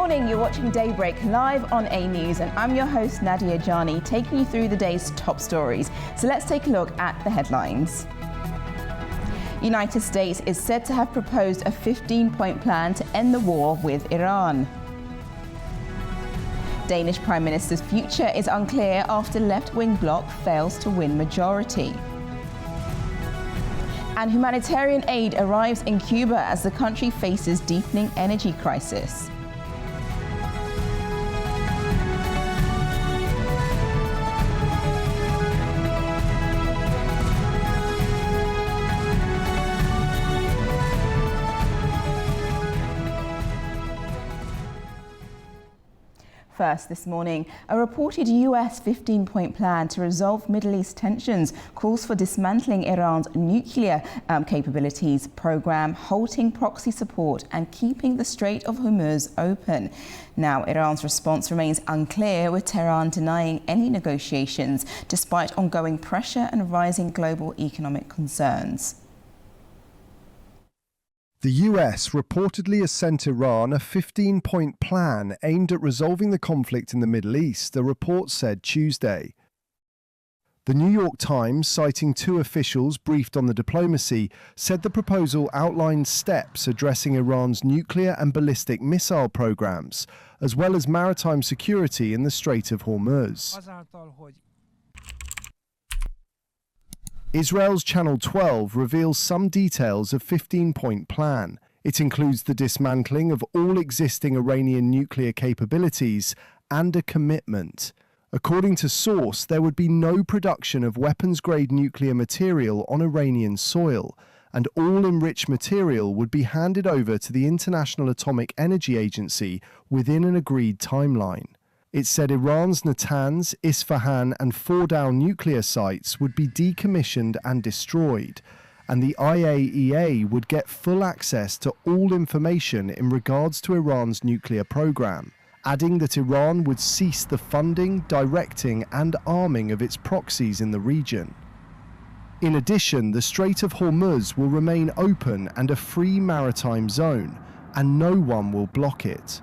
morning, you're watching Daybreak live on A News, and I'm your host Nadia Jani, taking you through the day's top stories. So let's take a look at the headlines. United States is said to have proposed a 15-point plan to end the war with Iran. Danish Prime Minister's future is unclear after left-wing bloc fails to win majority. And humanitarian aid arrives in Cuba as the country faces deepening energy crisis. First this morning, a reported US 15-point plan to resolve Middle East tensions calls for dismantling Iran's nuclear capabilities program, halting proxy support and keeping the Strait of Hormuz open. Now, Iran's response remains unclear, with Tehran denying any negotiations despite ongoing pressure and rising global economic concerns. The US reportedly has sent Iran a 15-point plan aimed at resolving the conflict in the Middle East, the report said Tuesday. The New York Times, citing two officials briefed on the diplomacy, said the proposal outlined steps addressing Iran's nuclear and ballistic missile programs, as well as maritime security in the Strait of Hormuz. Israel's Channel 12 reveals some details of 15-point plan. It includes the dismantling of all existing Iranian nuclear capabilities and a commitment. According to source, there would be no production of weapons-grade nuclear material on Iranian soil, and all enriched material would be handed over to the International Atomic Energy Agency within an agreed timeline. It said Iran's Natanz, Isfahan and Fordow nuclear sites would be decommissioned and destroyed, and the IAEA would get full access to all information in regards to Iran's nuclear program, adding that Iran would cease the funding, directing and arming of its proxies in the region. In addition, the Strait of Hormuz will remain open and a free maritime zone, and no one will block it.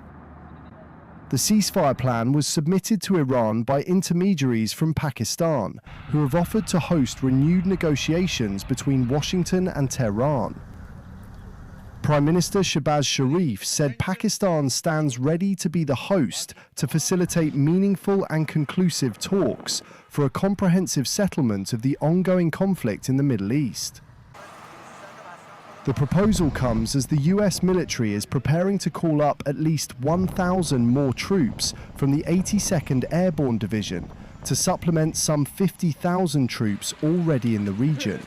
The ceasefire plan was submitted to Iran by intermediaries from Pakistan, who have offered to host renewed negotiations between Washington and Tehran. Prime Minister Shehbaz Sharif said Pakistan stands ready to be the host to facilitate meaningful and conclusive talks for a comprehensive settlement of the ongoing conflict in the Middle East. The proposal comes as the US military is preparing to call up at least 1,000 more troops from the 82nd Airborne Division to supplement some 50,000 troops already in the region.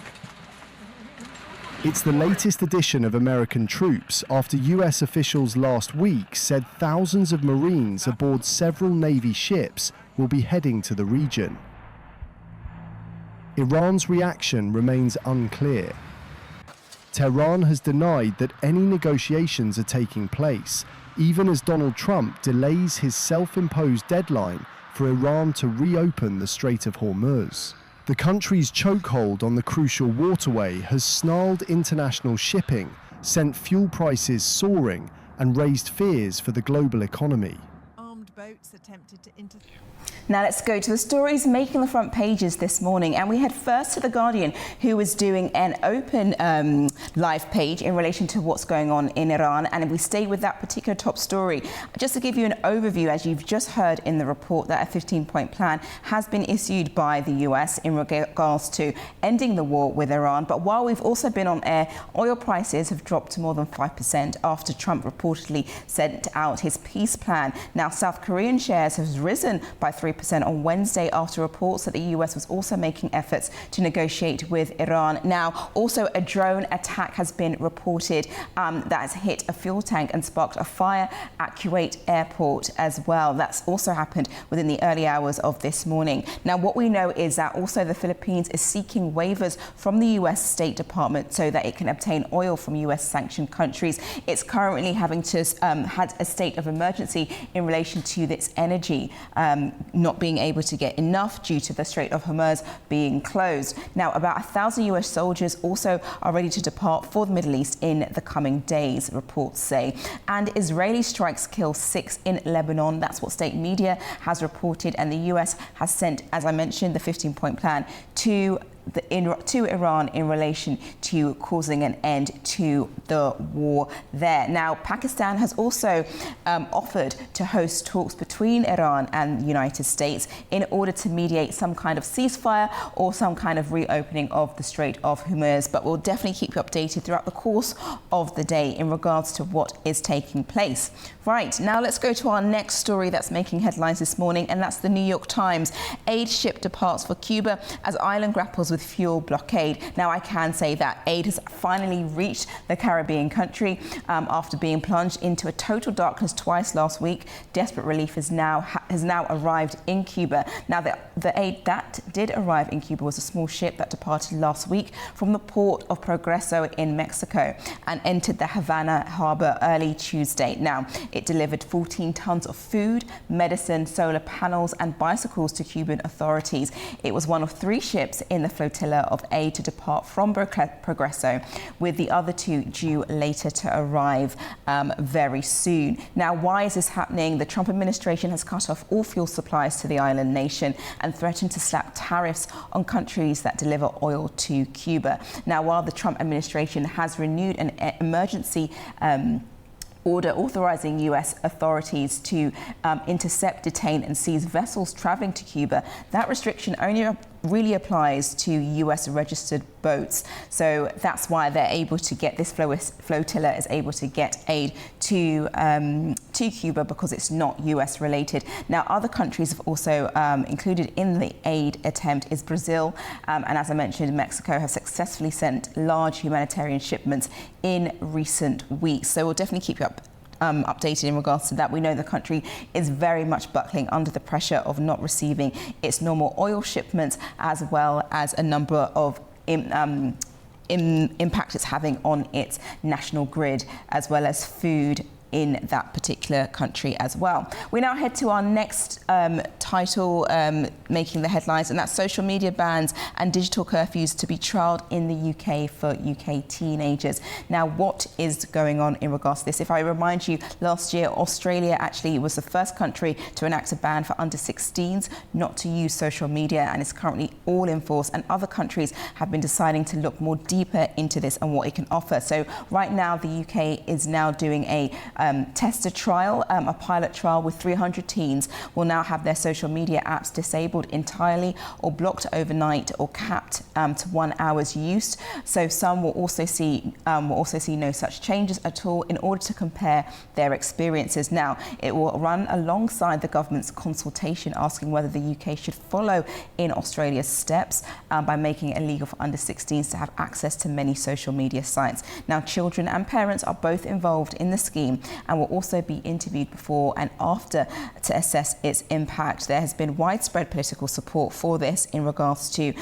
It's the latest addition of American troops after US officials last week said thousands of Marines aboard several Navy ships will be heading to the region. Iran's reaction remains unclear. Tehran has denied that any negotiations are taking place, even as Donald Trump delays his self-imposed deadline for Iran to reopen the Strait of Hormuz. The country's chokehold on the crucial waterway has snarled international shipping, sent fuel prices soaring, and raised fears for the global economy. Armed boats attempted to interfere. Now let's go to the stories making the front pages this morning, and we head first to The Guardian, who was doing an open live page in relation to what's going on in Iran, and we stay with that particular top story. Just to give you an overview, as you've just heard in the report, that a 15-point plan has been issued by the US in regards to ending the war with Iran. But while we've also been on air, oil prices have dropped to more than 5% after Trump reportedly sent out his peace plan. Now, South Korean shares have risen by 3% on Wednesday after reports that the US was also making efforts to negotiate with Iran. Now, also a drone attack has been reported that has hit a fuel tank and sparked a fire at Kuwait airport as well. That's also happened within the early hours of this morning. Now, what we know is that also the Philippines is seeking waivers from the US State Department so that it can obtain oil from US sanctioned countries. It's currently having to had a state of emergency in relation to the its energy, not being able to get enough due to the Strait of Hormuz being closed. Now, about 1,000 US soldiers also are ready to depart for the Middle East in the coming days, reports say. And Israeli strikes kill 6 in Lebanon. That's what state media has reported. And the US has sent, as I mentioned, the 15-point plan to Iran in relation to causing an end to the war there. Now, Pakistan has also offered to host talks between Iran and the United States in order to mediate some kind of ceasefire or some kind of reopening of the Strait of Hormuz. But we'll definitely keep you updated throughout the course of the day in regards to what is taking place. Right, now let's go to our next story that's making headlines this morning, and that's the New York Times. Aid ship departs for Cuba as island grapples with fuel blockade. Now, I can say that aid has finally reached the Caribbean country after being plunged into a total darkness twice last week. Desperate relief has now arrived in Cuba. Now, the aid that did arrive in Cuba was a small ship that departed last week from the port of Progreso in Mexico and entered the Havana harbor early Tuesday. Now, it delivered 14 tons of food, medicine, solar panels and bicycles to Cuban authorities. It was one of 3 ships in the flotilla of aid to depart from Progreso, with the other 2 due later to arrive very soon. Now, why is this happening? The Trump administration has cut off all fuel supplies to the island nation and threatened to slap tariffs on countries that deliver oil to Cuba. Now, while the Trump administration has renewed an emergency order authorizing US authorities to intercept, detain and seize vessels traveling to Cuba, that restriction only really applies to US registered boats. So that's why they're able to get this flotilla is able to get aid to Cuba, because it's not US related. Now, other countries have also included in the aid attempt is Brazil, and as I mentioned, Mexico have successfully sent large humanitarian shipments in recent weeks. So we'll definitely keep you updated in regards to that. We know the country is very much buckling under the pressure of not receiving its normal oil shipments, as well as a number of impact it's having on its national grid, as well as food in that particular country as well. We now head to our next title making the headlines, and that's social media bans and digital curfews to be trialled in the UK for UK teenagers. Now, what is going on in regards to this? If I remind you, last year Australia actually was the first country to enact a ban for under 16s not to use social media, and it's currently all in force, and other countries have been deciding to look more deeper into this and what it can offer. So right now the UK is now doing a tester trial, a pilot trial with 300 teens will now have their social media apps disabled entirely or blocked overnight or capped to 1 hour's use. So some will also see no such changes at all in order to compare their experiences. Now, it will run alongside the government's consultation asking whether the UK should follow in Australia's steps by making it illegal for under 16s to have access to many social media sites. Now, children and parents are both involved in the scheme and will also be interviewed before and after to assess its impact. There has been widespread political support for this in regards to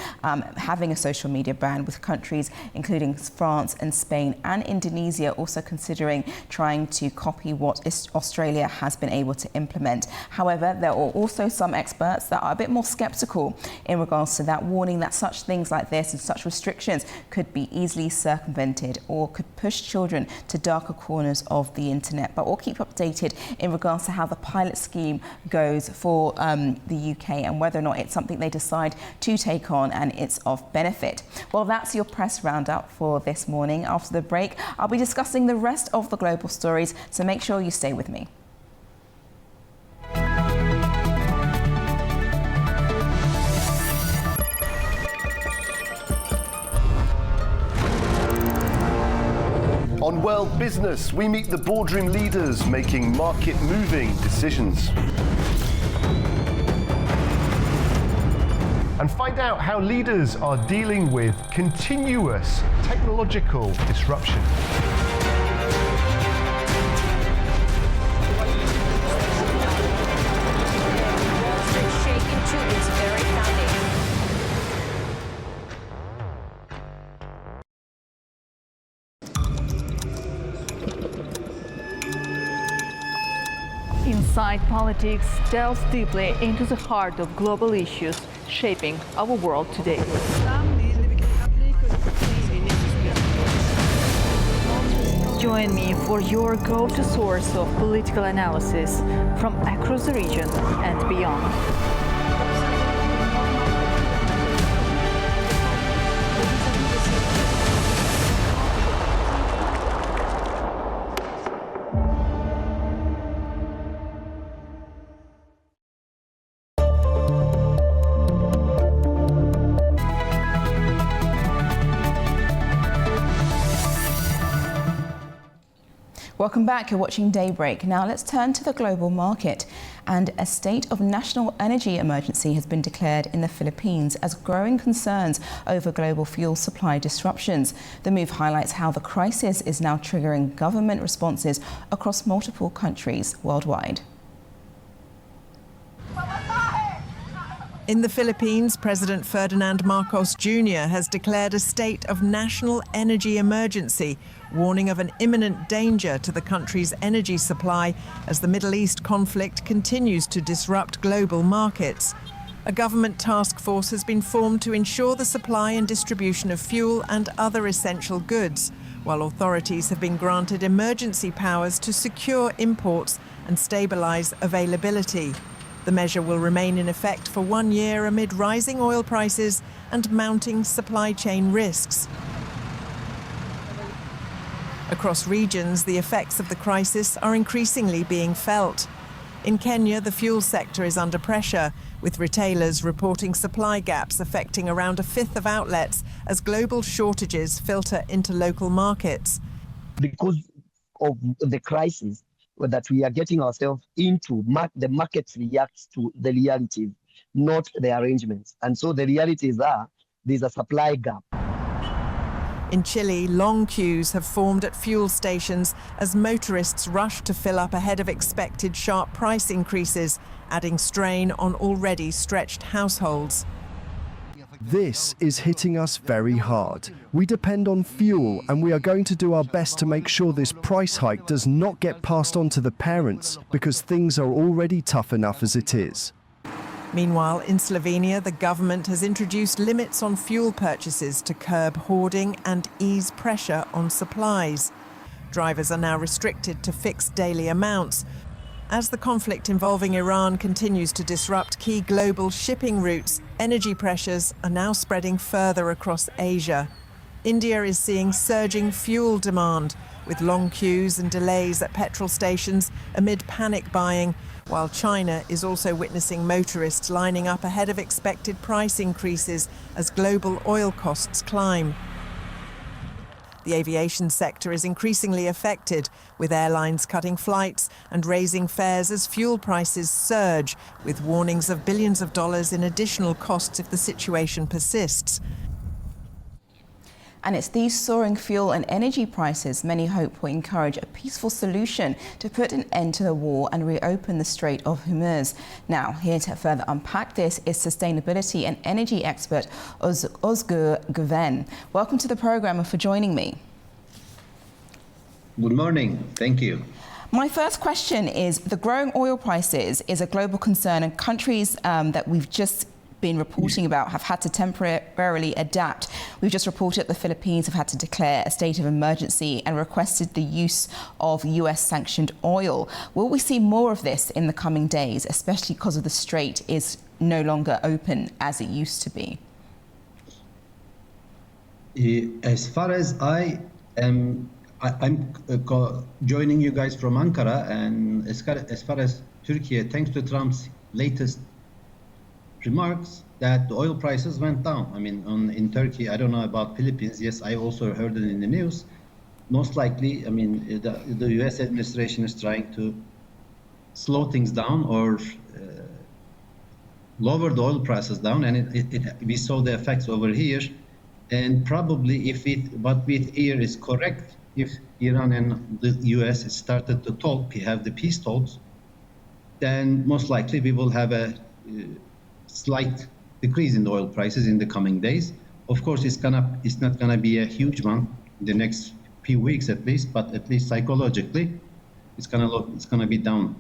having a social media ban, with countries including France and Spain and Indonesia also considering trying to copy what Australia has been able to implement. However, there are also some experts that are a bit more sceptical in regards to that, warning that such things like this and such restrictions could be easily circumvented or could push children to darker corners of the internet. But we'll keep updated in regards to how the pilot scheme goes for the UK and whether or not it's something they decide to take on and it's of benefit. Well, that's your press roundup for this morning. After the break, I'll be discussing the rest of the global stories, so make sure you stay with me. On World Business, we meet the boardroom leaders making market-moving decisions. And find out how leaders are dealing with continuous technological disruption. In Inside Politics delves deeply into the heart of global issues shaping our world today. Join me for your go-to source of political analysis from across the region and beyond. Welcome back, you're watching Daybreak. Now let's turn to the global market. And a state of national energy emergency has been declared in the Philippines as growing concerns over global fuel supply disruptions. The move highlights how the crisis is now triggering government responses across multiple countries worldwide. In the Philippines, President Ferdinand Marcos Jr. has declared a state of national energy emergency, warning of an imminent danger to the country's energy supply as the Middle East conflict continues to disrupt global markets. A government task force has been formed to ensure the supply and distribution of fuel and other essential goods, while authorities have been granted emergency powers to secure imports and stabilize availability. The measure will remain in effect for 1 year amid rising oil prices and mounting supply chain risks. Across regions, the effects of the crisis are increasingly being felt. In Kenya, the fuel sector is under pressure, with retailers reporting supply gaps affecting around a fifth of outlets as global shortages filter into local markets. Because of the crisis that we are getting ourselves into, the market reacts to the realities, not the arrangements. And so the realities are there's a supply gap. In Chile, long queues have formed at fuel stations as motorists rush to fill up ahead of expected sharp price increases, adding strain on already stretched households. This is hitting us very hard. We depend on fuel, and we are going to do our best to make sure this price hike does not get passed on to the parents, because things are already tough enough as it is. Meanwhile, in Slovenia, the government has introduced limits on fuel purchases to curb hoarding and ease pressure on supplies. Drivers are now restricted to fixed daily amounts. As the conflict involving Iran continues to disrupt key global shipping routes, energy pressures are now spreading further across Asia. India is seeing surging fuel demand, with long queues and delays at petrol stations amid panic buying, while China is also witnessing motorists lining up ahead of expected price increases as global oil costs climb. The aviation sector is increasingly affected, with airlines cutting flights and raising fares as fuel prices surge, with warnings of billions of dollars in additional costs if the situation persists. And it's these soaring fuel and energy prices many hope will encourage a peaceful solution to put an end to the war and reopen the Strait of Hormuz. Now, here to further unpack this is sustainability and energy expert Özgür Güven. Welcome to the programme and for joining me. Good morning. Thank you. My first question is, the growing oil prices is a global concern, and countries that we've just been reporting about have had to temporarily adapt. We've just reported the Philippines have had to declare a state of emergency and requested the use of US sanctioned oil. Will we see more of this in the coming days, especially because of the strait is no longer open as it used to be? As far as I'm joining you guys from Ankara, and as far as Turkey, thanks to Trump's latest remarks that the oil prices went down. I mean, in Turkey, I don't know about Philippines. Yes, I also heard it in the news. Most likely, I mean, the US administration is trying to slow things down or lower the oil prices down, and we saw the effects over here. And probably what we hear is correct, if Iran and the US started to talk, we have the peace talks, then most likely we will have a slight decrease in the oil prices in the coming days. Of course, it's not gonna be a huge one in the next few weeks at least, but at least psychologically, it's gonna be down.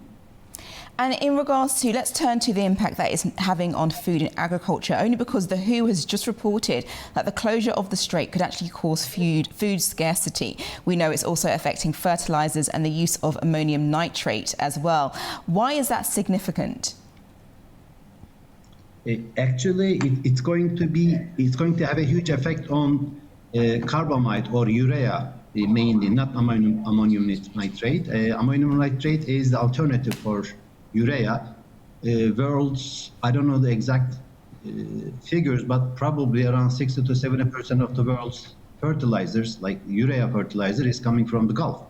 And in regards to, let's turn to the impact that it's having on food and agriculture, only because the WHO has just reported that the closure of the strait could actually cause food scarcity. We know it's also affecting fertilizers and the use of ammonium nitrate as well. Why is that significant? Actually, it's going to have a huge effect on carbamide or urea, mainly, not ammonium nitrate. Ammonium nitrate is the alternative for urea. I don't know the exact figures, but probably around 60 to 70% of the world's fertilizers, like urea fertilizer, is coming from the Gulf.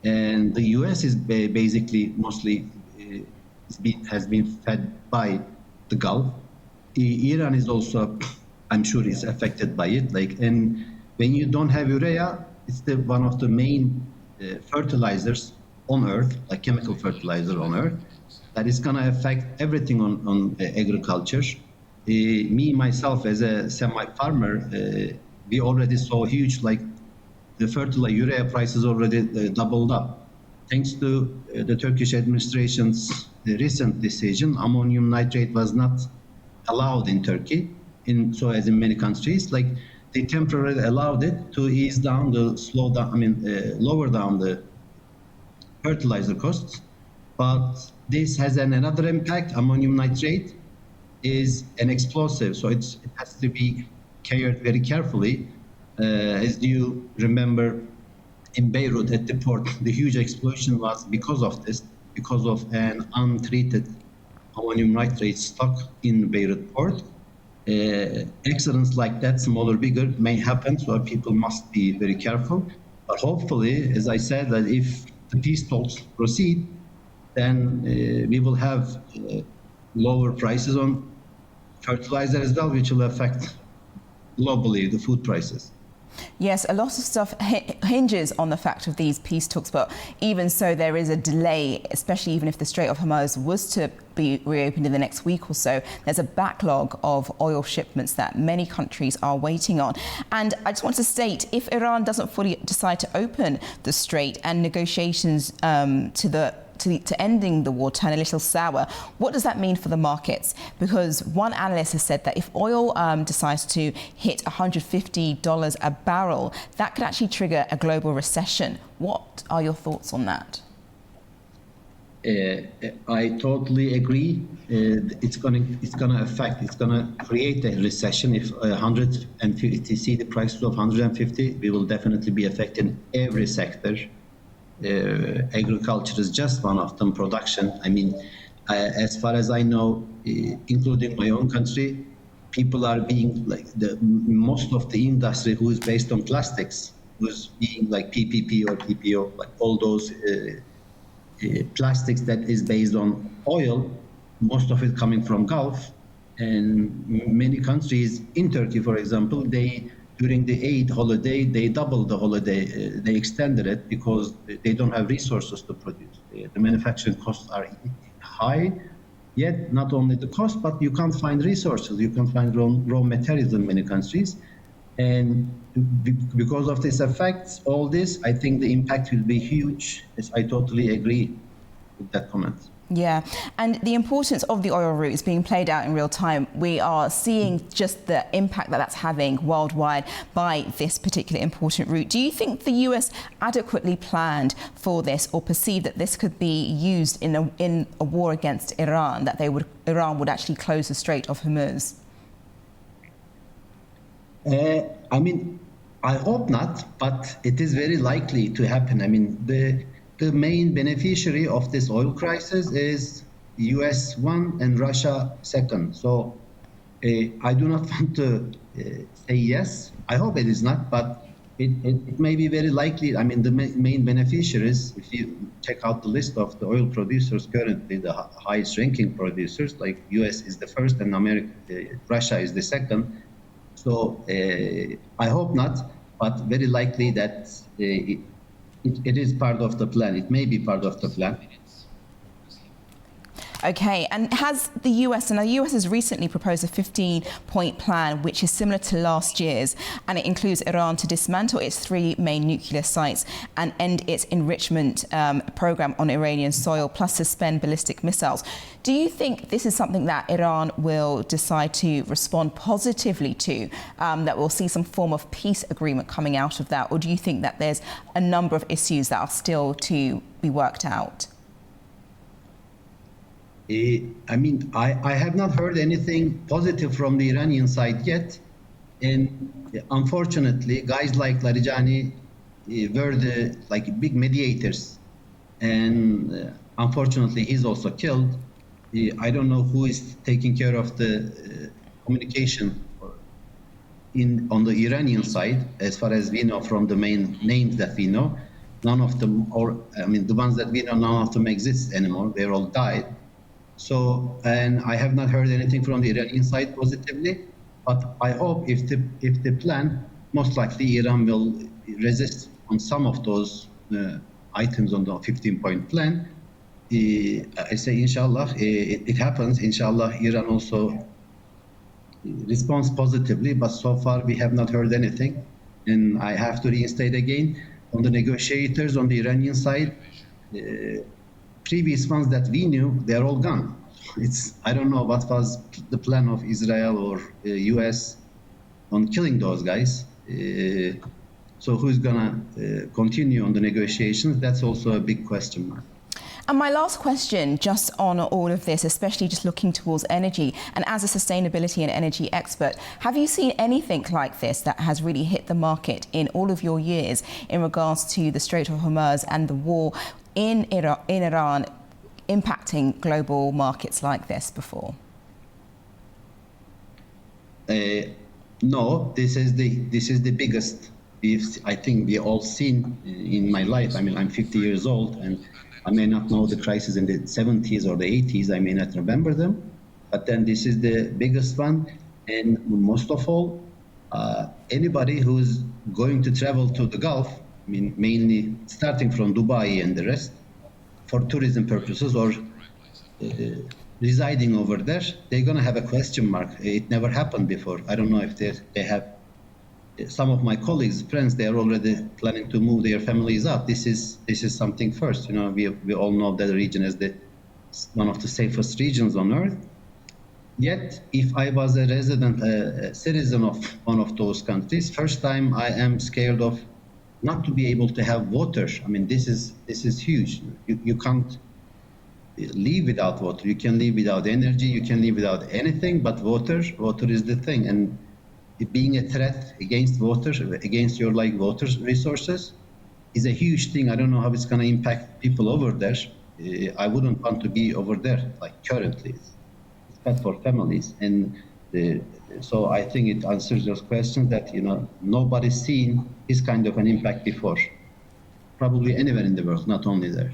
And the US is basically mostly has been fed by the Gulf. Iran is also, I'm sure, is affected by it. And when you don't have urea, it's one of the main fertilizers on Earth, like chemical fertilizer on Earth, that is going to affect everything on agriculture. Me, myself, as a semi-farmer, we already saw huge, the fertilizer urea prices already doubled up. Thanks to the Turkish administration's recent decision, ammonium nitrate was not allowed in Turkey, as in many countries. They temporarily allowed it to ease down lower down the fertilizer costs. But this has another impact. Ammonium nitrate is an explosive, so it has to be cared very carefully. As you remember, in Beirut at the port, the huge explosion was because of an untreated ammonium nitrate stock in Beirut port. Accidents like that, small or bigger, may happen, so people must be very careful. But hopefully, as I said, that if the peace talks proceed, then we will have lower prices on fertilizer as well, which will affect globally the food prices. Yes, a lot of stuff hinges on the fact of these peace talks, but even so, there is a delay, especially even if the Strait of Hormuz was to be reopened in the next week or so. There's a backlog of oil shipments that many countries are waiting on. And I just want to state, if Iran doesn't fully decide to open the strait and negotiations to ending the war turn a little sour, what does that mean for the markets? Because one analyst has said that if oil decides to hit $150 a barrel, that could actually trigger a global recession. What are your thoughts on that? I totally agree. It's going to create a recession. If 150 see the prices of 150, we will definitely be affecting every sector. Agriculture is just one of them. Production. As far as I know, including my own country, people are being most of the industry who is based on plastics, who's being like PPP or PPO, like all those plastics that is based on oil, most of it coming from Gulf, and many countries in Turkey, for example, during the Eid holiday, they doubled the holiday. They extended it because they don't have resources to produce. The manufacturing costs are high, yet not only the cost, but you can't find resources. You can't find raw materials in many countries. And because of this effect, all this, I think the impact will be huge. Yes, I totally agree with that comment. Yeah, and the importance of the oil route is being played out in real time. We are seeing just the impact that that's having worldwide by this particular important route. Do you think the US adequately planned for this, or perceived that this could be used in a war against Iran, that Iran would actually close the Strait of Hormuz? I hope not, but it is very likely to happen. The main beneficiary of this oil crisis is US one and Russia second. So I do not want to say yes. I hope it is not, but it may be very likely. The main beneficiaries, if you check out the list of the oil producers currently, the highest ranking producers, like US is the first and Russia is the second. So I hope not, but very likely that it is part of the plan. It may be part of the plan. Okay, and has the US, and the US has recently proposed a 15-point plan which is similar to last year's, and it includes Iran to dismantle its 3 main nuclear sites and end its enrichment program on Iranian soil, plus suspend ballistic missiles. Do you think this is something that Iran will decide to respond positively to, that we'll see some form of peace agreement coming out of that, or do you think that there's a number of issues that are still to be worked out? I mean, I have not heard anything positive from the Iranian side yet. And unfortunately, guys like Larijani were the big mediators. And unfortunately, he's also killed. I don't know who is taking care of the communication on the Iranian side. As far as we know from the main names that we know, none of them, the ones that we know, none of them exist anymore. They're all died. So, and I have not heard anything from the Iranian side positively, but I hope if the plan, most likely Iran will resist on some of those items on the 15-point plan. I say, inshallah, it happens. Inshallah, Iran also responds positively, but so far we have not heard anything. And I have to reinstate again, on the negotiators on the Iranian side, previous ones that we knew, they're all gone. I don't know what was the plan of Israel or US on killing those guys. So who's gonna continue on the negotiations? That's also a big question mark. And my last question, just on all of this, especially just looking towards energy, and as a sustainability and energy expert, have you seen anything like this that has really hit the market in all of your years in regards to the Strait of Hormuz and the war in Iran impacting global markets like this before? No, this is the biggest. I think we all seen in my life. I mean, I'm 50 years old, and I may not know the crisis in the 70s or the 80s. I may not remember them, but then this is the biggest one. And most of all, anybody who's going to travel to the Gulf, I mean, mainly starting from Dubai and the rest, for tourism purposes or residing over there, they're going to have a question mark. It never happened before. I don't know if they have. Some of my colleagues, friends, they are already planning to move their families out. This is something first. You know, we all know that the region is one of the safest regions on earth. Yet, if I was a resident, a citizen of one of those countries, first time I am scared of not to be able to have water. I mean, this is huge. You can't live without water. You can live without energy. You can live without anything but water. Water is the thing. And being a threat against water, against your water resources, is a huge thing. I don't know how it's going to impact people over there. I wouldn't want to be over there currently. It's bad for families, and so I think it answers those questions that nobody's seen this kind of an impact before, probably anywhere in the world, not only there.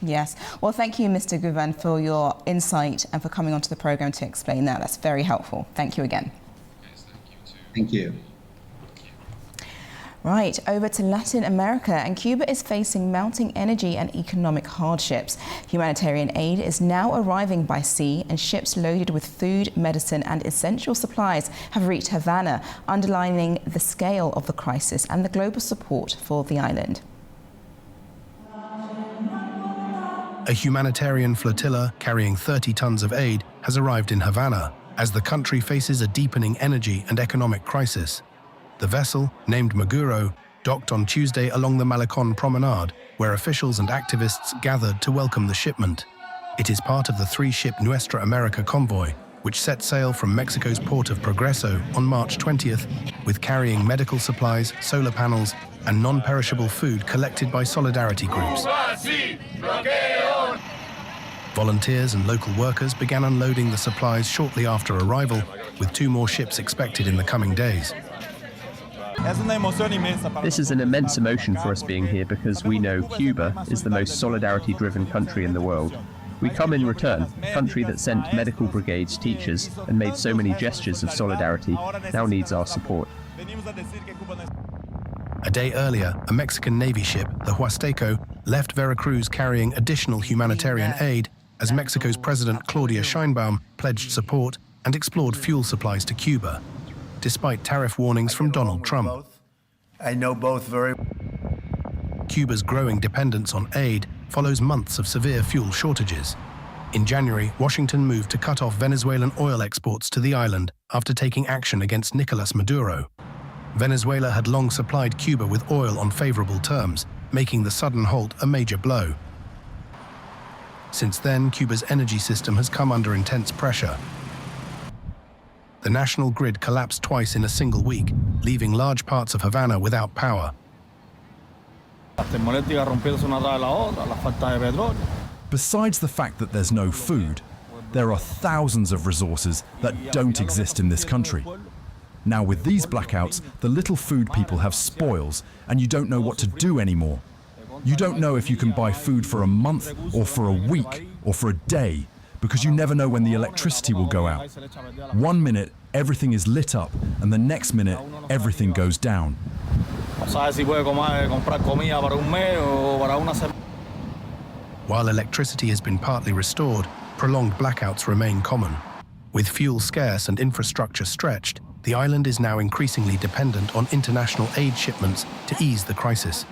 Yes. Well, thank you, Mr. Guven, for your insight and for coming onto the program to explain that. That's very helpful. Thank you again. Thank you. Right, over to Latin America, and Cuba is facing mounting energy and economic hardships. Humanitarian aid is now arriving by sea, and ships loaded with food, medicine and essential supplies have reached Havana, underlining the scale of the crisis and the global support for the island. A humanitarian flotilla carrying 30 tons of aid has arrived in Havana as the country faces a deepening energy and economic crisis. The vessel, named Maguro, docked on Tuesday along the Malecon promenade, where officials and activists gathered to welcome the shipment. It is part of the 3-ship Nuestra America convoy, which set sail from Mexico's port of Progreso on March 20th, with carrying medical supplies, solar panels, and non-perishable food collected by solidarity groups. Volunteers and local workers began unloading the supplies shortly after arrival, with 2 more ships expected in the coming days. This is an immense emotion for us being here because we know Cuba is the most solidarity-driven country in the world. We come in return, a country that sent medical brigades, teachers, and made so many gestures of solidarity, now needs our support. A day earlier, a Mexican Navy ship, the Huasteco, left Veracruz carrying additional humanitarian aid as Mexico's President Claudia Sheinbaum pledged support and explored fuel supplies to Cuba, despite tariff warnings from Donald Trump. I know both very well. Cuba's growing dependence on aid follows months of severe fuel shortages. In January, Washington moved to cut off Venezuelan oil exports to the island after taking action against Nicolas Maduro. Venezuela had long supplied Cuba with oil on favorable terms, making the sudden halt a major blow. Since then, Cuba's energy system has come under intense pressure. The national grid collapsed twice in a single week, leaving large parts of Havana without power. Besides the fact that there's no food, there are thousands of resources that don't exist in this country. Now with these blackouts, the little food people have spoils, and you don't know what to do anymore. You don't know if you can buy food for a month, or for a week, or for a day, because you never know when the electricity will go out. 1 minute, everything is lit up, and the next minute, everything goes down. While electricity has been partly restored, prolonged blackouts remain common. With fuel scarce and infrastructure stretched, the island is now increasingly dependent on international aid shipments to ease the crisis.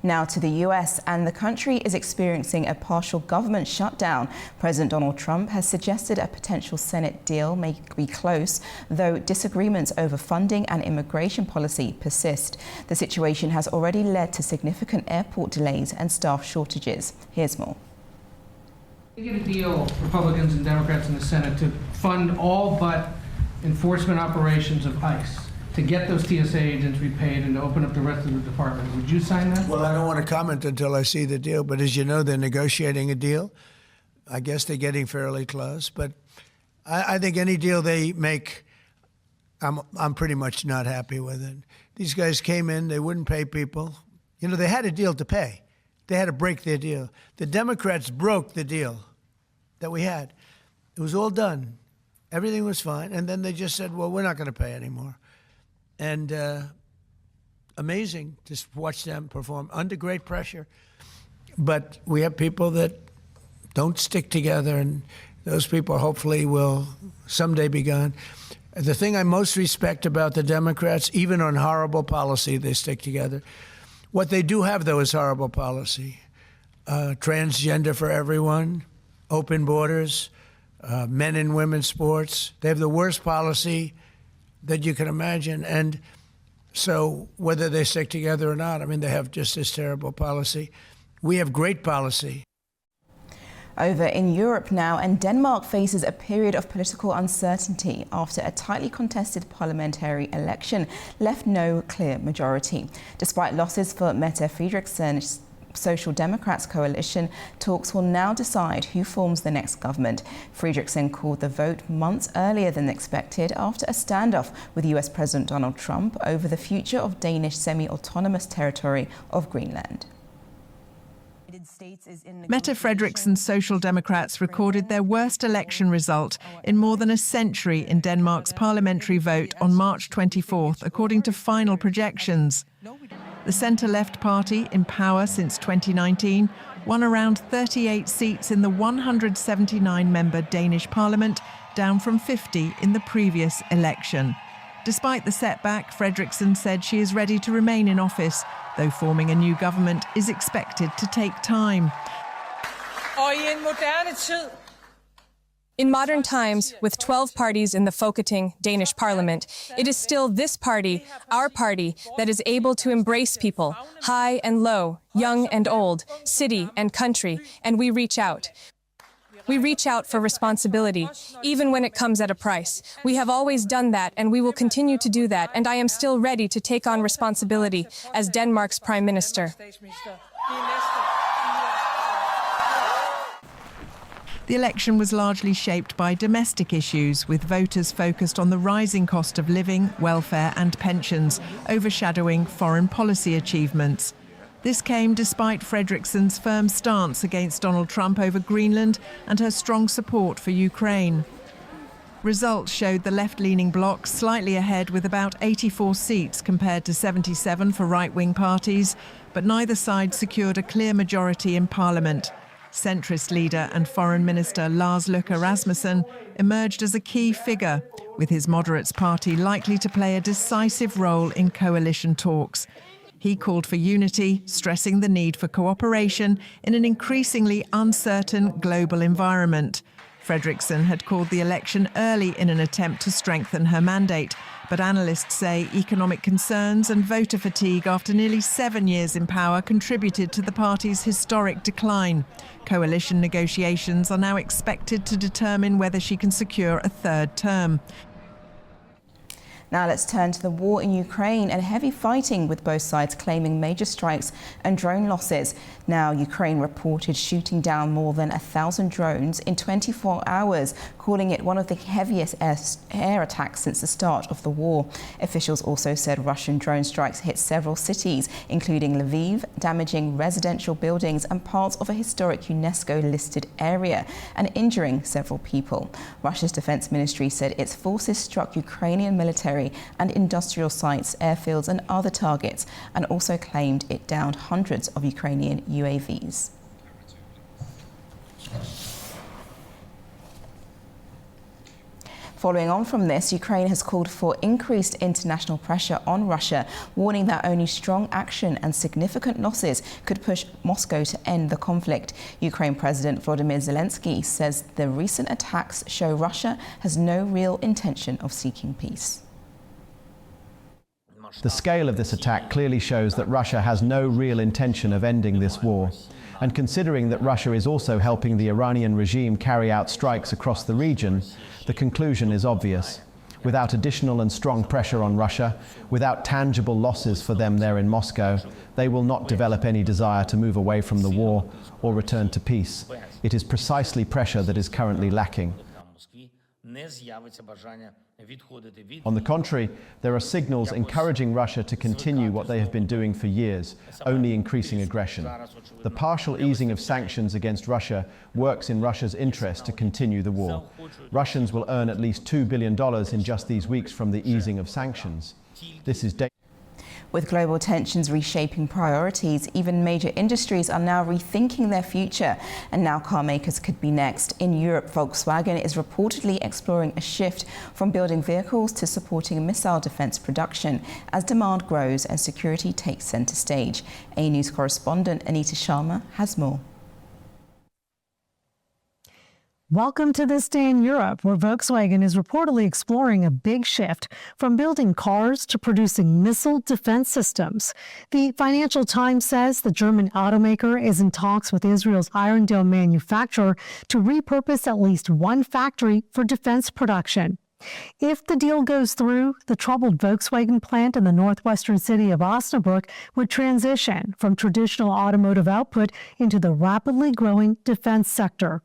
Now to the US, and the country is experiencing a partial government shutdown. President Donald Trump has suggested a potential Senate deal may be close, though disagreements over funding and immigration policy persist. The situation has already led to significant airport delays and staff shortages. Here's more. We get a deal, Republicans and Democrats in the Senate, to fund all but enforcement operations of ICE, to get those TSA agents repaid and to open up the rest of the department. Would you sign that? Well, I don't want to comment until I see the deal, but as you know, they're negotiating a deal. I guess they're getting fairly close, but I think any deal they make, I'm pretty much not happy with it. These guys came in, they wouldn't pay people. You know, they had a deal to pay. They had to break their deal. The Democrats broke the deal that we had. It was all done. Everything was fine. And then they just said, well, we're not going to pay anymore. And amazing to watch them perform under great pressure. But we have people that don't stick together, and those people hopefully will someday be gone. The thing I most respect about the Democrats, even on horrible policy, they stick together. What they do have, though, is horrible policy. Transgender for everyone, open borders, men and women's sports. They have the worst policy that you can imagine. And so whether they stick together or not, I mean, they have just this terrible policy. We have great policy. Over in Europe now, and Denmark faces a period of political uncertainty after a tightly contested parliamentary election left no clear majority. Despite losses for Mette Frederiksen's Social Democrats coalition, talks will now decide who forms the next government. Frederiksen called the vote months earlier than expected after a standoff with US President Donald Trump over the future of Danish semi-autonomous territory of Greenland. Mette Frederiksen's Social Democrats recorded their worst election result in more than a century in Denmark's parliamentary vote on March 24th, according to final projections. The centre-left party, in power since 2019, won around 38 seats in the 179-member Danish parliament, down from 50 in the previous election. Despite the setback, Frederiksen said she is ready to remain in office, though forming a new government is expected to take time. In modern times, with 12 parties in the Folketing Danish parliament, it is still this party, our party, that is able to embrace people, high and low, young and old, city and country, and we reach out. We reach out for responsibility, even when it comes at a price. We have always done that, and we will continue to do that, and I am still ready to take on responsibility as Denmark's Prime Minister. The election was largely shaped by domestic issues, with voters focused on the rising cost of living, welfare and pensions, overshadowing foreign policy achievements. This came despite Frederiksen's firm stance against Donald Trump over Greenland and her strong support for Ukraine. Results showed the left-leaning bloc slightly ahead with about 84 seats compared to 77 for right-wing parties, but neither side secured a clear majority in Parliament. Centrist leader and Foreign Minister Lars Løkke Rasmussen emerged as a key figure, with his moderates party likely to play a decisive role in coalition talks. He called for unity, stressing the need for cooperation in an increasingly uncertain global environment. Frederiksen had called the election early in an attempt to strengthen her mandate, but analysts say economic concerns and voter fatigue after nearly 7 years in power contributed to the party's historic decline. Coalition negotiations are now expected to determine whether she can secure a third term. Now let's turn to the war in Ukraine and heavy fighting, with both sides claiming major strikes and drone losses. Now Ukraine reported shooting down more than 1,000 drones in 24 hours, calling it one of the heaviest air attacks since the start of the war. Officials also said Russian drone strikes hit several cities, including Lviv, damaging residential buildings and parts of a historic UNESCO-listed area and injuring several people. Russia's defense ministry said its forces struck Ukrainian military and industrial sites, airfields and other targets, and also claimed it downed hundreds of Ukrainian UAVs. Following on from this, Ukraine has called for increased international pressure on Russia, warning that only strong action and significant losses could push Moscow to end the conflict. Ukraine President Volodymyr Zelensky says the recent attacks show Russia has no real intention of seeking peace. The scale of this attack clearly shows that Russia has no real intention of ending this war. And considering that Russia is also helping the Iranian regime carry out strikes across the region, the conclusion is obvious. Without additional and strong pressure on Russia, without tangible losses for them there in Moscow, they will not develop any desire to move away from the war or return to peace. It is precisely pressure that is currently lacking. On the contrary, there are signals encouraging Russia to continue what they have been doing for years, only increasing aggression. The partial easing of sanctions against Russia works in Russia's interest to continue the war. Russians will earn at least $2 billion in just these weeks from the easing of sanctions. This is With global tensions reshaping priorities, even major industries are now rethinking their future, and now car makers could be next. In Europe, Volkswagen is reportedly exploring a shift from building vehicles to supporting missile defense production as demand grows and security takes center stage. A News correspondent Anita Sharma has more. Welcome to This Day in Europe, where Volkswagen is reportedly exploring a big shift from building cars to producing missile defense systems. The Financial Times says the German automaker is in talks with Israel's Iron Dome manufacturer to repurpose at least one factory for defense production. If the deal goes through, the troubled Volkswagen plant in the northwestern city of Osnabrück would transition from traditional automotive output into the rapidly growing defense sector.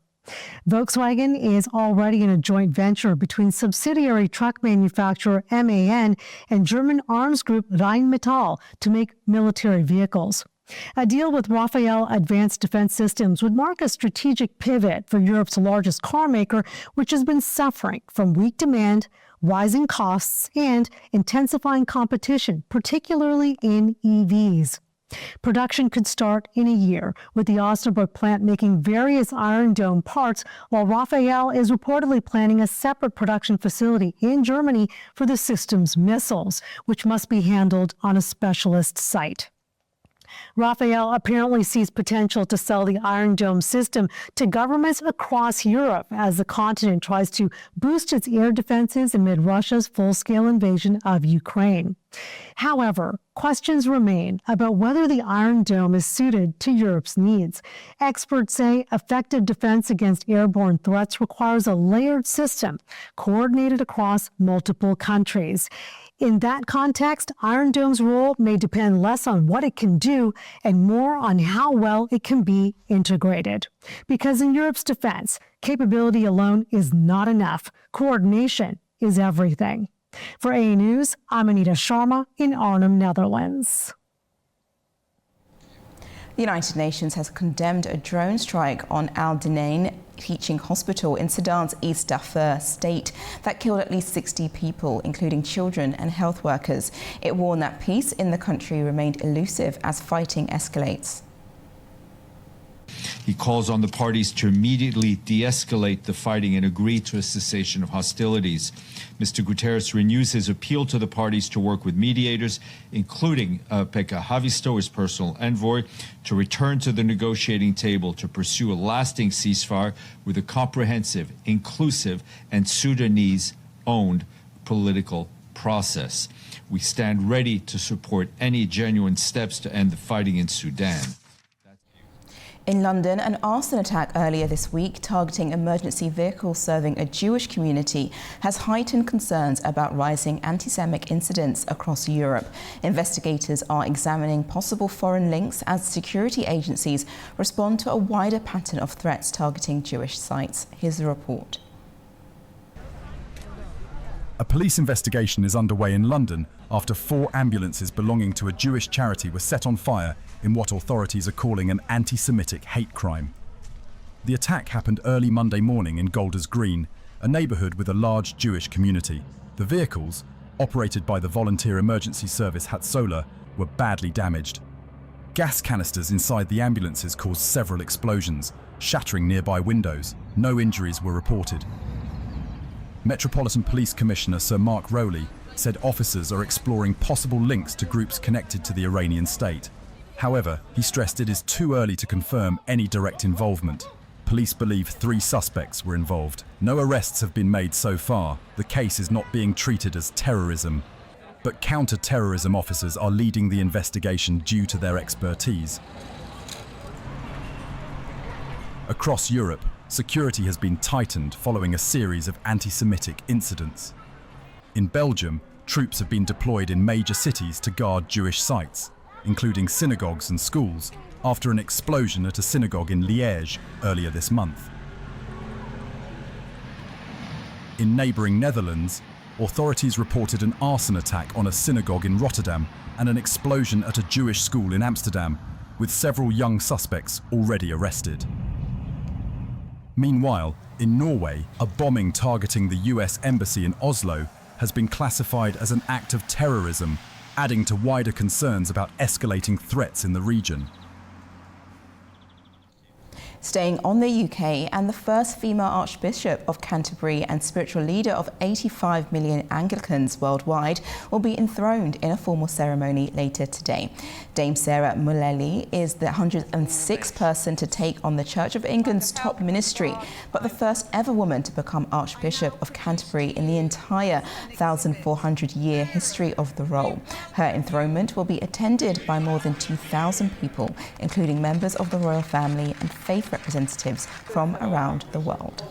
Volkswagen is already in a joint venture between subsidiary truck manufacturer MAN and German arms group Rheinmetall to make military vehicles. A deal with Rafael Advanced Defense Systems would mark a strategic pivot for Europe's largest car maker, which has been suffering from weak demand, rising costs, and intensifying competition, particularly in EVs. Production could start in a year, with the Osnabrück plant making various Iron Dome parts, while Rafael is reportedly planning a separate production facility in Germany for the system's missiles, which must be handled on a specialist site. Rafael apparently sees potential to sell the Iron Dome system to governments across Europe as the continent tries to boost its air defenses amid Russia's full-scale invasion of Ukraine. However, questions remain about whether the Iron Dome is suited to Europe's needs. Experts say effective defense against airborne threats requires a layered system coordinated across multiple countries. In that context, Iron Dome's role may depend less on what it can do and more on how well it can be integrated. Because in Europe's defense, capability alone is not enough. Coordination is everything. For A News, I'm Anita Sharma in Arnhem, Netherlands. The United Nations has condemned a drone strike on Al Dinain teaching hospital in Sudan's East Darfur state that killed at least 60 people, including children and health workers. It warned that peace in the country remained elusive as fighting escalates. He calls on the parties to immediately de-escalate the fighting and agree to a cessation of hostilities. Mr. Guterres renews his appeal to the parties to work with mediators, including Pekka Haavisto, his personal envoy, to return to the negotiating table to pursue a lasting ceasefire with a comprehensive, inclusive, and Sudanese-owned political process. We stand ready to support any genuine steps to end the fighting in Sudan. In London, an arson attack earlier this week targeting emergency vehicles serving a Jewish community has heightened concerns about rising anti-Semitic incidents across Europe. Investigators are examining possible foreign links as security agencies respond to a wider pattern of threats targeting Jewish sites. Here's the report. A police investigation is underway in London after 4 ambulances belonging to a Jewish charity were set on fire in what authorities are calling an anti-Semitic hate crime. The attack happened early Monday morning in Golders Green, a neighbourhood with a large Jewish community. The vehicles, operated by the volunteer emergency service Hatzolah, were badly damaged. Gas canisters inside the ambulances caused several explosions, shattering nearby windows. No injuries were reported. Metropolitan Police Commissioner Sir Mark Rowley said officers are exploring possible links to groups connected to the Iranian state. However, he stressed it is too early to confirm any direct involvement. Police believe 3 suspects were involved. No arrests have been made so far. The case is not being treated as terrorism. But counter-terrorism officers are leading the investigation due to their expertise. Across Europe, security has been tightened following a series of anti-Semitic incidents. In Belgium, troops have been deployed in major cities to guard Jewish sites, including synagogues and schools, after an explosion at a synagogue in Liège earlier this month. In neighbouring Netherlands, authorities reported an arson attack on a synagogue in Rotterdam and an explosion at a Jewish school in Amsterdam, with several young suspects already arrested. Meanwhile, in Norway, a bombing targeting the US embassy in Oslo has been classified as an act of terrorism, adding to wider concerns about escalating threats in the region. Staying on the UK, and the first female Archbishop of Canterbury and spiritual leader of 85 million Anglicans worldwide will be enthroned in a formal ceremony later today. Dame Sarah Mullally is the 106th person to take on the Church of England's top ministry, but the first ever woman to become Archbishop of Canterbury in the entire 1,400-year history of the role. Her enthronement will be attended by more than 2,000 people, including members of the royal family and faith representatives from around the world.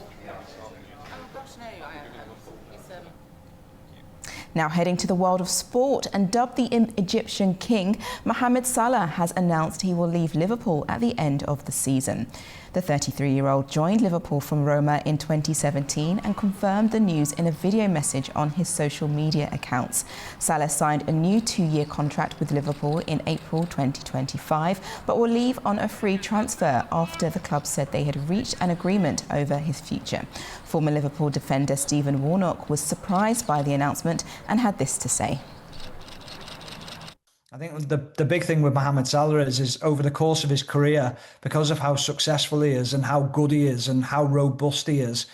Now heading to the world of sport, and dubbed the Egyptian king, Mohamed Salah has announced he will leave Liverpool at the end of the season. The 33-year-old joined Liverpool from Roma in 2017 and confirmed the news in a video message on his social media accounts. Salah signed a new 2-year contract with Liverpool in April 2025, but will leave on a free transfer after the club said they had reached an agreement over his future. Former Liverpool defender Stephen Warnock was surprised by the announcement and had this to say. I think the big thing with Mohamed Salah is over the course of his career, because of how successful he is and how good he is and how robust he is,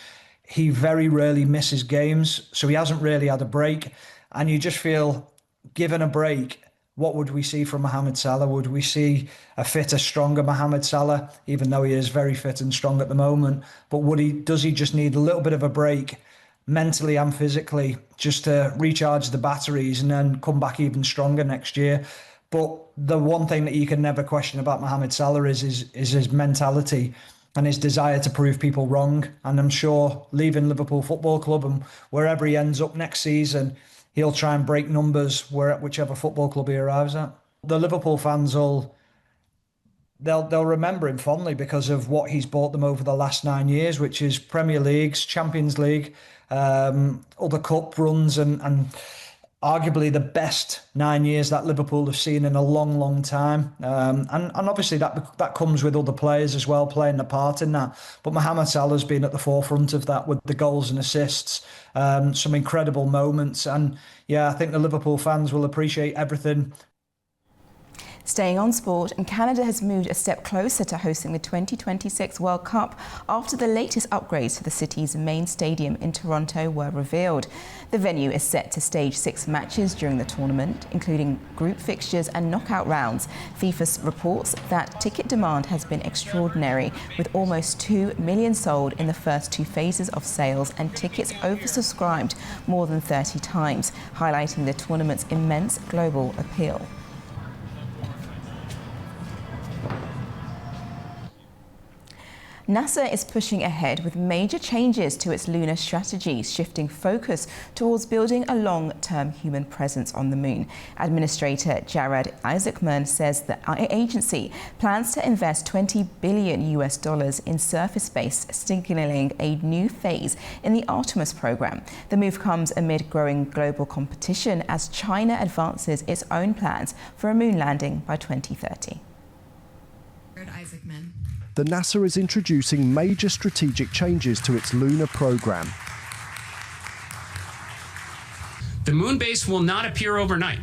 he very rarely misses games. So he hasn't really had a break. And you just feel, given a break, what would we see from Mohamed Salah? Would we see a fitter, stronger Mohamed Salah, even though he is very fit and strong at the moment? But does he just need a little bit of a break, mentally and physically, just to recharge the batteries and then come back even stronger next year? But the one thing that you can never question about Mohamed Salah is his mentality and his desire to prove people wrong. And I'm sure leaving Liverpool Football Club and wherever he ends up next season, he'll try and break numbers whichever football club he arrives at. The Liverpool fans they'll remember him fondly because of what he's bought them over the last 9 years, which is Premier Leagues, Champions League, other cup runs, and arguably the best 9 years that Liverpool have seen in a long, long time. And obviously that comes with other players as well playing a part in that. But Mohamed Salah's been at the forefront of that with the goals and assists, some incredible moments. And yeah, I think the Liverpool fans will appreciate everything. Staying on sport, and Canada has moved a step closer to hosting the 2026 World Cup after the latest upgrades to the city's main stadium in Toronto were revealed. The venue is set to stage 6 matches during the tournament, including group fixtures and knockout rounds. FIFA reports that ticket demand has been extraordinary, with almost 2 million sold in the first 2 phases of sales and tickets oversubscribed more than 30 times, highlighting the tournament's immense global appeal. NASA is pushing ahead with major changes to its lunar strategy, shifting focus towards building a long-term human presence on the moon. Administrator Jared Isaacman says the agency plans to invest $20 billion in surface-based, signaling a new phase in the Artemis program. The move comes amid growing global competition as China advances its own plans for a moon landing by 2030. Isaacman. The NASA is introducing major strategic changes to its lunar program. The moon base will not appear overnight.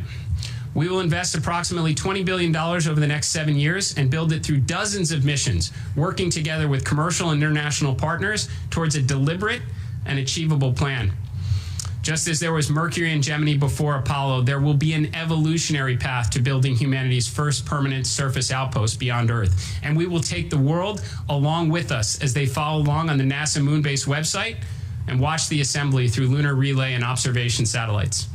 We will invest approximately $20 billion over the next 7 years and build it through dozens of missions, working together with commercial and international partners towards a deliberate and achievable plan. Just as there was Mercury and Gemini before Apollo, there will be an evolutionary path to building humanity's first permanent surface outpost beyond Earth. And we will take the world along with us as they follow along on the NASA Moonbase website and watch the assembly through lunar relay and observation satellites.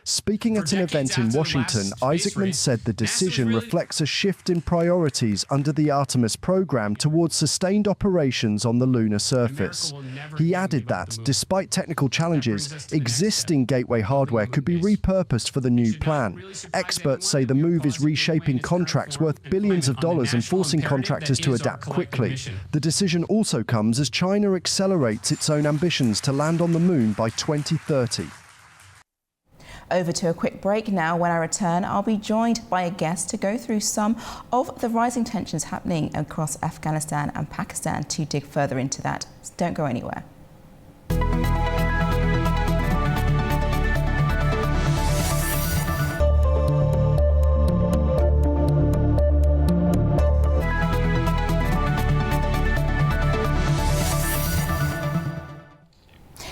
Speaking at an event in Washington, Isaacman said the decision reflects a shift in priorities under the Artemis program towards sustained operations on the lunar surface. He added that, despite technical challenges, existing gateway hardware could be repurposed for the new plan. Experts say the move is reshaping contracts worth billions of dollars and forcing contractors to adapt quickly. The decision also comes as China accelerates its own ambitions to land on the moon by 2030. Over to a quick break now. When I return, I'll be joined by a guest to go through some of the rising tensions happening across Afghanistan and Pakistan to dig further into that. So don't go anywhere.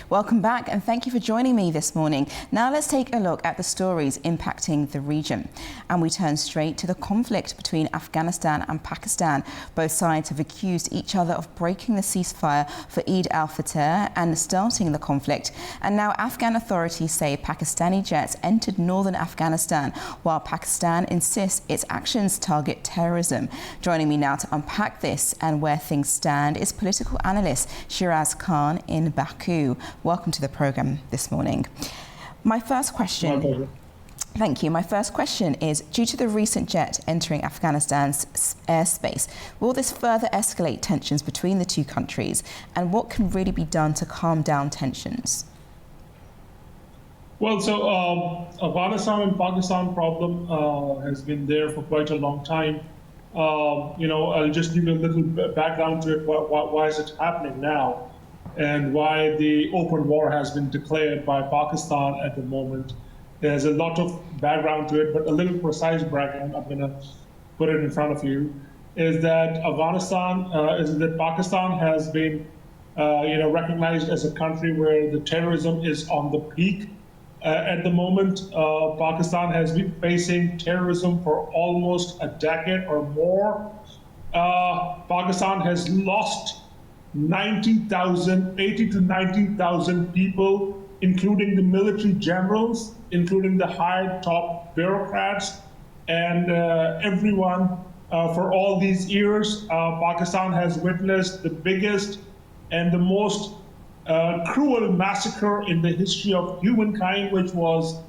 Welcome back and thank you for joining me this morning. Now let's take a look at the stories impacting the region. And we turn straight to the conflict between Afghanistan and Pakistan. Both sides have accused each other of breaking the ceasefire for Eid al-Fitr and starting the conflict. And now Afghan authorities say Pakistani jets entered northern Afghanistan, while Pakistan insists its actions target terrorism. Joining me now to unpack this and where things stand is political analyst Shiraz Khan in Baku. Welcome to the program this morning. My first question, thank you. My first question is, due to the recent jet entering Afghanistan's airspace, will this further escalate tensions between the two countries? And what can really be done to calm down tensions? Well, so Afghanistan and Pakistan problem has been there for quite a long time. I'll just give you a little background to it. Why is it happening now? And why the open war has been declared by Pakistan at the moment. There's a lot of background to it, but a little precise background, I'm going to put it in front of you, is that Pakistan has been recognized as a country where the terrorism is on the peak. At the moment, Pakistan has been facing terrorism for almost a decade or more. Pakistan has lost 80 to 90,000 people, including the military generals, including the high top bureaucrats, and everyone. For all these years, Pakistan has witnessed the biggest and the most cruel massacre in the history of humankind, which was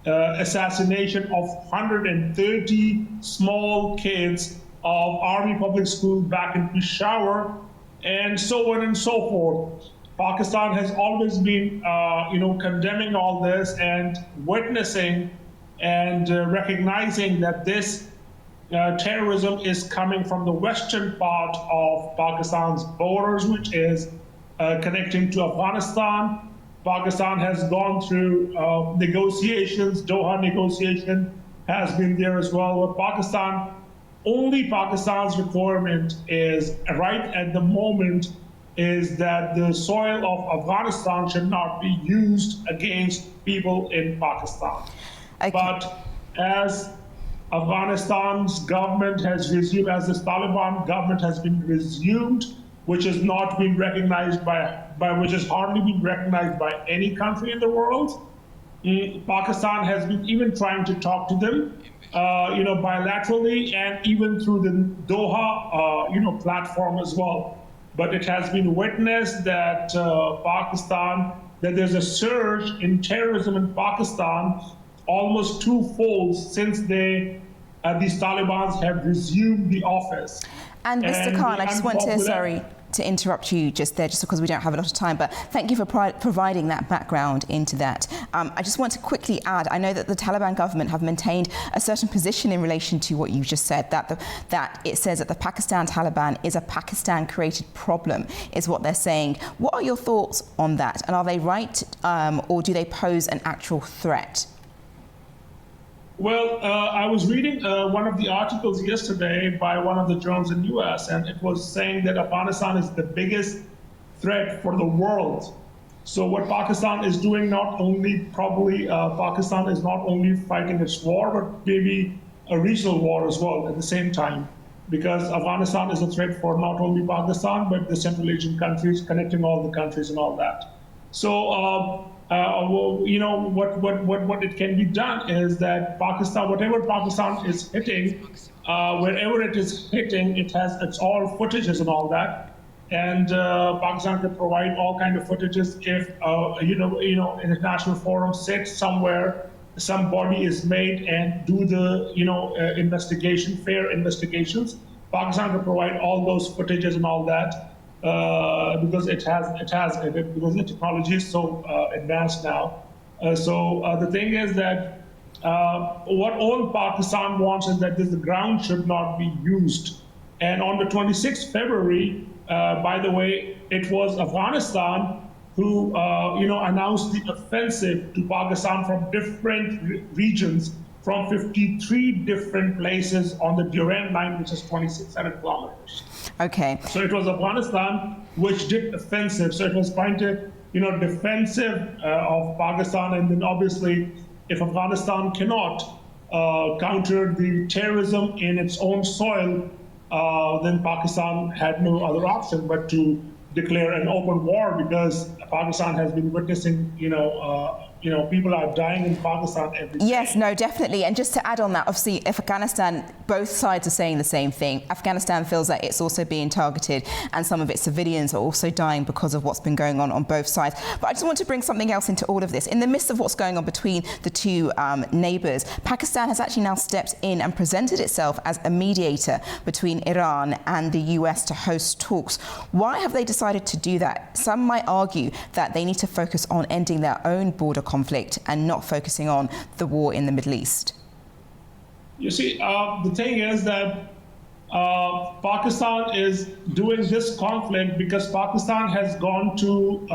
assassination of 130 small kids of Army Public School back in Peshawar, and so on and so forth. Pakistan has always been, condemning all this and witnessing and recognizing that this terrorism is coming from the western part of Pakistan's borders, which is connecting to Afghanistan. Pakistan has gone through negotiations, Doha negotiation has been there as well. But Pakistan's requirement is right at the moment is that the soil of Afghanistan should not be used against people in Pakistan. Okay. But as Afghanistan's government has resumed, as the Taliban government has been resumed, which has not been recognized which has hardly been recognized by any country in the world. Pakistan has been even trying to talk to them, bilaterally and even through the Doha, platform as well. But it has been witnessed that that there's a surge in terrorism in Pakistan, almost twofold since these Talibans have resumed the office. And Mr. Khan, I just want to interrupt you just because we don't have a lot of time, but thank you for providing that background into that. I just want to quickly add, I know that the Taliban government have maintained a certain position in relation to what you just said, that it says that the Pakistan Taliban is a Pakistan-created problem, is what they're saying. What are your thoughts on that? And are they right, or do they pose an actual threat? Well, I was reading one of the articles yesterday by one of the journals in the US, and it was saying that Afghanistan is the biggest threat for the world. So what Pakistan is doing, Pakistan is not only fighting its war, but maybe a regional war as well at the same time, because Afghanistan is a threat for not only Pakistan, but the Central Asian countries, connecting all the countries and all that. So, what it can be done is that Pakistan, whatever Pakistan is hitting, wherever it is hitting, it's all footages and all that, and Pakistan can provide all kind of footages if international forum sits somewhere, some body is made and do the fair investigations. Pakistan can provide all those footages and all that. Because because the technology is so advanced now. The thing is that what all Pakistan wants is that the ground should not be used. And on the 26th February, by the way, it was Afghanistan who announced the offensive to Pakistan from different regions, from 53 different places on the Durand line, which is 2,600 kilometers. Okay. So it was Afghanistan which did offensive. So it was trying to, defensive of Pakistan. And then obviously, if Afghanistan cannot counter the terrorism in its own soil, then Pakistan had no other option but to declare an open war, because Pakistan has been witnessing, people are dying in Pakistan every day. Yes, no, definitely. And just to add on that, obviously, Afghanistan, both sides are saying the same thing. Afghanistan feels that it's also being targeted, and some of its civilians are also dying because of what's been going on both sides. But I just want to bring something else into all of this. In the midst of what's going on between the two neighbours, Pakistan has actually now stepped in and presented itself as a mediator between Iran and the US to host talks. Why have they decided to do that? Some might argue that they need to focus on ending their own border conflict and not focusing on the war in the Middle East. You see, the thing is that Pakistan is doing this conflict because Pakistan has gone to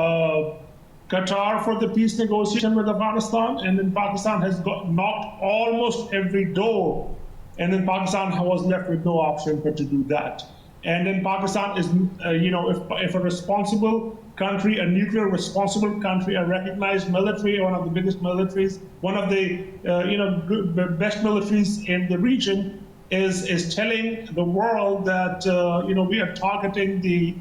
Qatar for the peace negotiation with Afghanistan, and then Pakistan has knocked almost every door, and then Pakistan was left with no option but to do that. And then Pakistan is, if a responsible country, a nuclear responsible country, a recognized military, one of the biggest militaries, one of the best militaries in the region, is telling the world that we are targeting the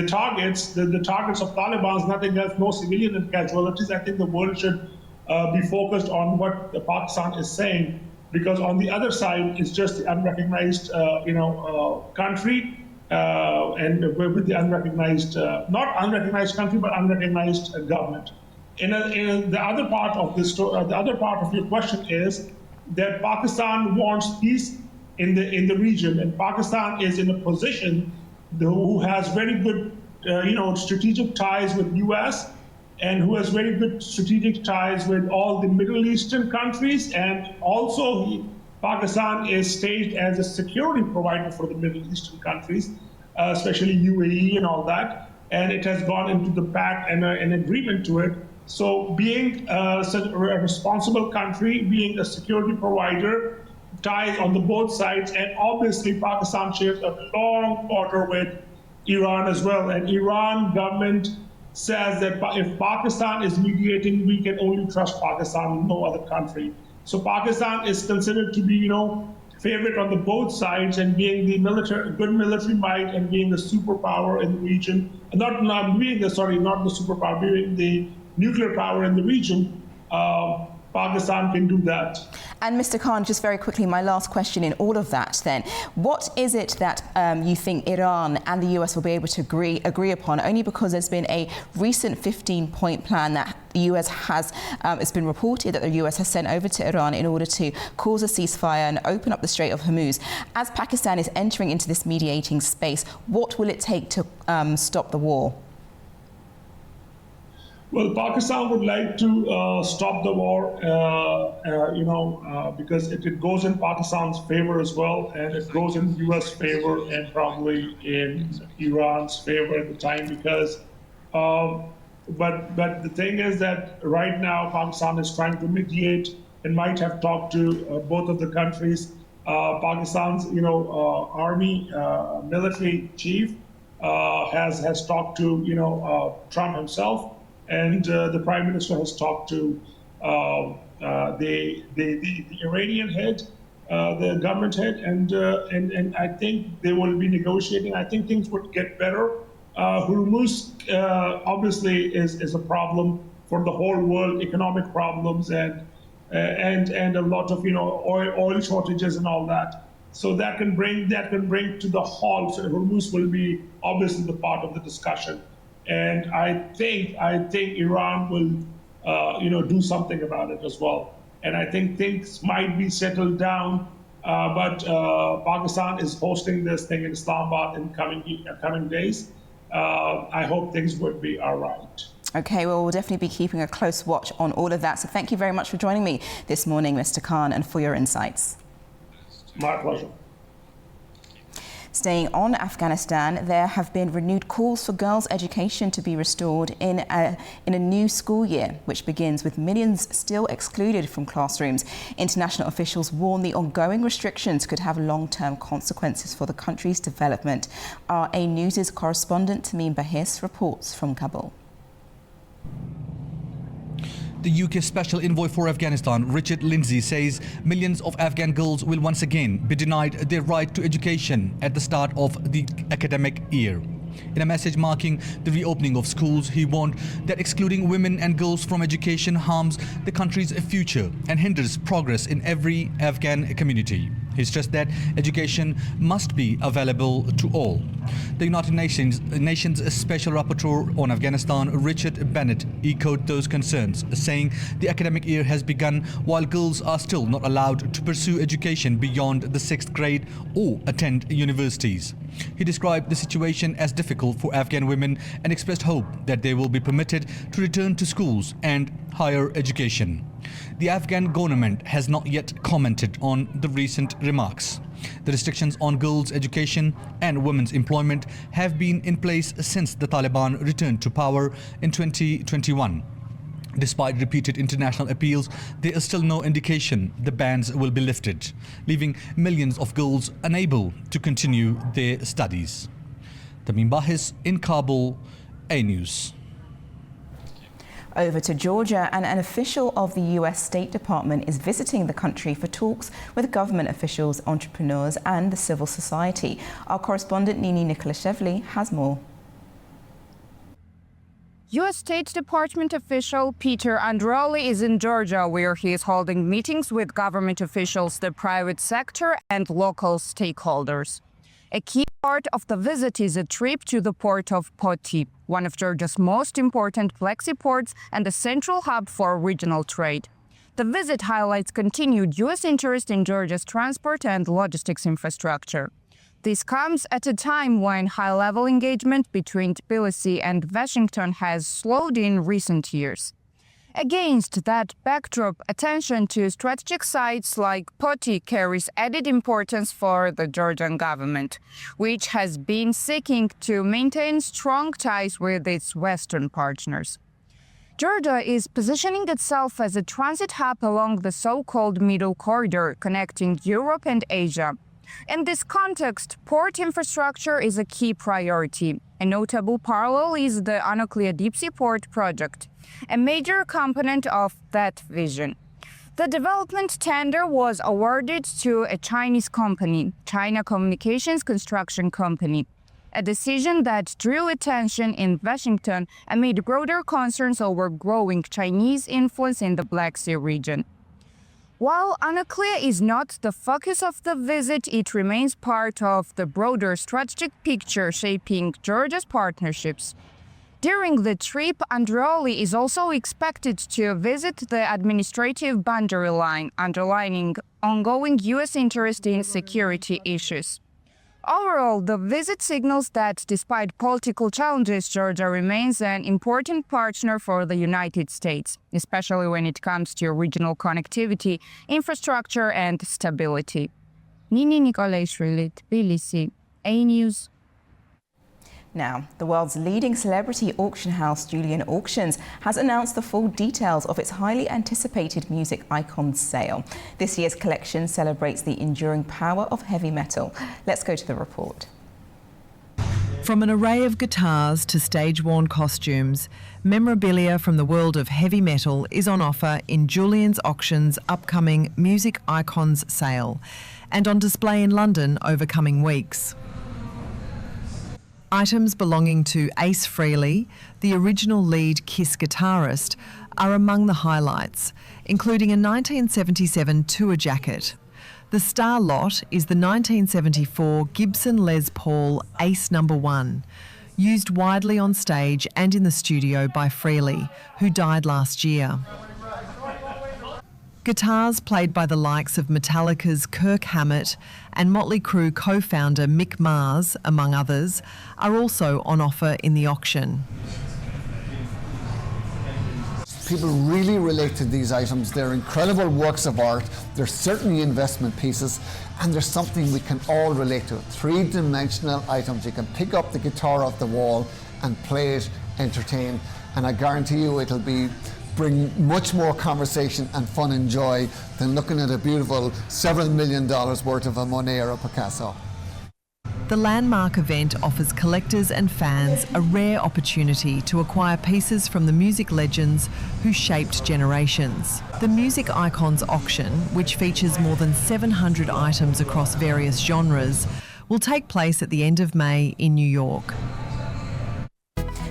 targets of Taliban, nothing else, no civilian casualties. I think the world should be focused on what Pakistan is saying, because on the other side is just the unrecognized country. And with the unrecognized, not unrecognized country, but unrecognized government. In the other part of this story, the other part of your question is that Pakistan wants peace in the region, and Pakistan is in a position who has very good, strategic ties with U.S. and who has very good strategic ties with all the Middle Eastern countries, and also Pakistan is staged as a security provider for the Middle Eastern countries, especially UAE and all that. And it has gone into the pact and an agreement to it So being a responsible country, being a security provider, ties on the both sides, and obviously Pakistan shares a long border with Iran as well. And Iran government says that if Pakistan is mediating, we can only trust Pakistan, no other country. So Pakistan is considered to be, favorite on the both sides, and being the good military might, and being the superpower in the region, not being the superpower, being the nuclear power in the region. Pakistan can do that. And Mr. Khan, just very quickly, my last question in all of that then. What is it that you think Iran and the US will be able to agree upon, only because there's been a recent 15-point plan that the US has, it's been reported that the US has sent over to Iran in order to cause a ceasefire and open up the Strait of Hormuz. As Pakistan is entering into this mediating space, what will it take to stop the war? Well, Pakistan would like to stop the war, because it goes in Pakistan's favor as well, and it goes in U.S. favor and probably in Iran's favor at the time. Because, but the thing is that right now Pakistan is trying to mediate and might have talked to both of the countries. Pakistan's, army military chief has talked to Trump himself. And the Prime Minister has talked to the Iranian head, the government head, and I think they will be negotiating. I think things would get better. Hormuz obviously is a problem for the whole world, economic problems and a lot of oil shortages and all that. So that can bring to the halt. So Hormuz will be obviously the part of the discussion. And I think Iran will, do something about it as well. And I think things might be settled down, but Pakistan is hosting this thing in Islamabad in coming days. I hope things would be all right. Okay, well, we'll definitely be keeping a close watch on all of that. So thank you very much for joining me this morning, Mr. Khan, and for your insights. My pleasure. Staying on Afghanistan, there have been renewed calls for girls' education to be restored in a new school year, which begins with millions still excluded from classrooms. International officials warn the ongoing restrictions could have long-term consequences for the country's development. RA News' correspondent Tamim Bahis reports from Kabul. The UK Special Envoy for Afghanistan, Richard Lindsay, says millions of Afghan girls will once again be denied their right to education at the start of the academic year. In a message marking the reopening of schools, he warned that excluding women and girls from education harms the country's future and hinders progress in every Afghan community. He stressed that education must be available to all. The United Nations Special Rapporteur on Afghanistan, Richard Bennett, echoed those concerns, saying the academic year has begun while girls are still not allowed to pursue education beyond the 6th grade or attend universities. He described the situation as difficult for Afghan women and expressed hope that they will be permitted to return to schools and higher education. The Afghan government has not yet commented on the recent remarks. The restrictions on girls' education and women's employment have been in place since the Taliban returned to power in 2021. Despite repeated international appeals, there is still no indication the bans will be lifted, leaving millions of girls unable to continue their studies. Tamim Bahis in Kabul, A News. Over to Georgia, and an official of the US State Department is visiting the country for talks with government officials, entrepreneurs and the civil society. Our correspondent Nini Nikolashvili has more. U.S. State Department official Peter Androli is in Georgia, where he is holding meetings with government officials, the private sector and local stakeholders. A key part of the visit is a trip to the port of Poti, one of Georgia's most important flexi ports and a central hub for regional trade. The visit highlights continued U.S. interest in Georgia's transport and logistics infrastructure. This comes at a time when high-level engagement between Tbilisi and Washington has slowed in recent years. Against that backdrop, attention to strategic sites like Poti carries added importance for the Georgian government, which has been seeking to maintain strong ties with its Western partners. Georgia is positioning itself as a transit hub along the so-called Middle Corridor connecting Europe and Asia. In this context, port infrastructure is a key priority. A notable parallel is the Anaklia Deep-Sea Port project, a major component of that vision. The development tender was awarded to a Chinese company, China Communications Construction Company, a decision that drew attention in Washington amid broader concerns over growing Chinese influence in the Black Sea region. While Anaklia is not the focus of the visit, it remains part of the broader strategic picture shaping Georgia's partnerships. During the trip, Andreoli is also expected to visit the administrative boundary line, underlining ongoing U.S. interest in security issues. Overall, the visit signals that despite political challenges, Georgia remains an important partner for the United States, especially when it comes to regional connectivity, infrastructure, and stability. Nini Nikolashvili, Tbilisi, A News. Now, the world's leading celebrity auction house, Julian Auctions, has announced the full details of its highly anticipated music icons sale. This year's collection celebrates the enduring power of heavy metal. Let's go to the report. From an array of guitars to stage-worn costumes, memorabilia from the world of heavy metal is on offer in Julian's Auctions' upcoming Music Icons sale and on display in London over coming weeks. Items belonging to Ace Frehley, the original lead Kiss guitarist, are among the highlights, including a 1977 tour jacket. The star lot is the 1974 Gibson Les Paul Ace No. 1, used widely on stage and in the studio by Frehley, who died last year. Guitars played by the likes of Metallica's Kirk Hammett and Motley Crue co-founder Mick Mars, among others, are also on offer in the auction. People really relate to these items. They're incredible works of art. They're certainly investment pieces, and there's something we can all relate to. Three-dimensional items. You can pick up the guitar off the wall and play it, entertain, and I guarantee you it'll bring much more conversation and fun and joy than looking at a beautiful several $1 million worth of a Monet or a Picasso. The landmark event offers collectors and fans a rare opportunity to acquire pieces from the music legends who shaped generations. The Music Icons auction, which features more than 700 items across various genres, will take place at the end of May in New York.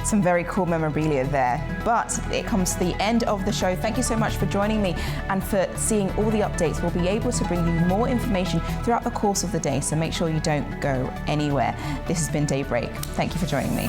Some very cool memorabilia there. But it comes to the end of the show. Thank you so much for joining me and for seeing all the updates. We'll be able to bring you more information throughout the course of the day, so make sure you don't go anywhere. This has been Daybreak. Thank you for joining me.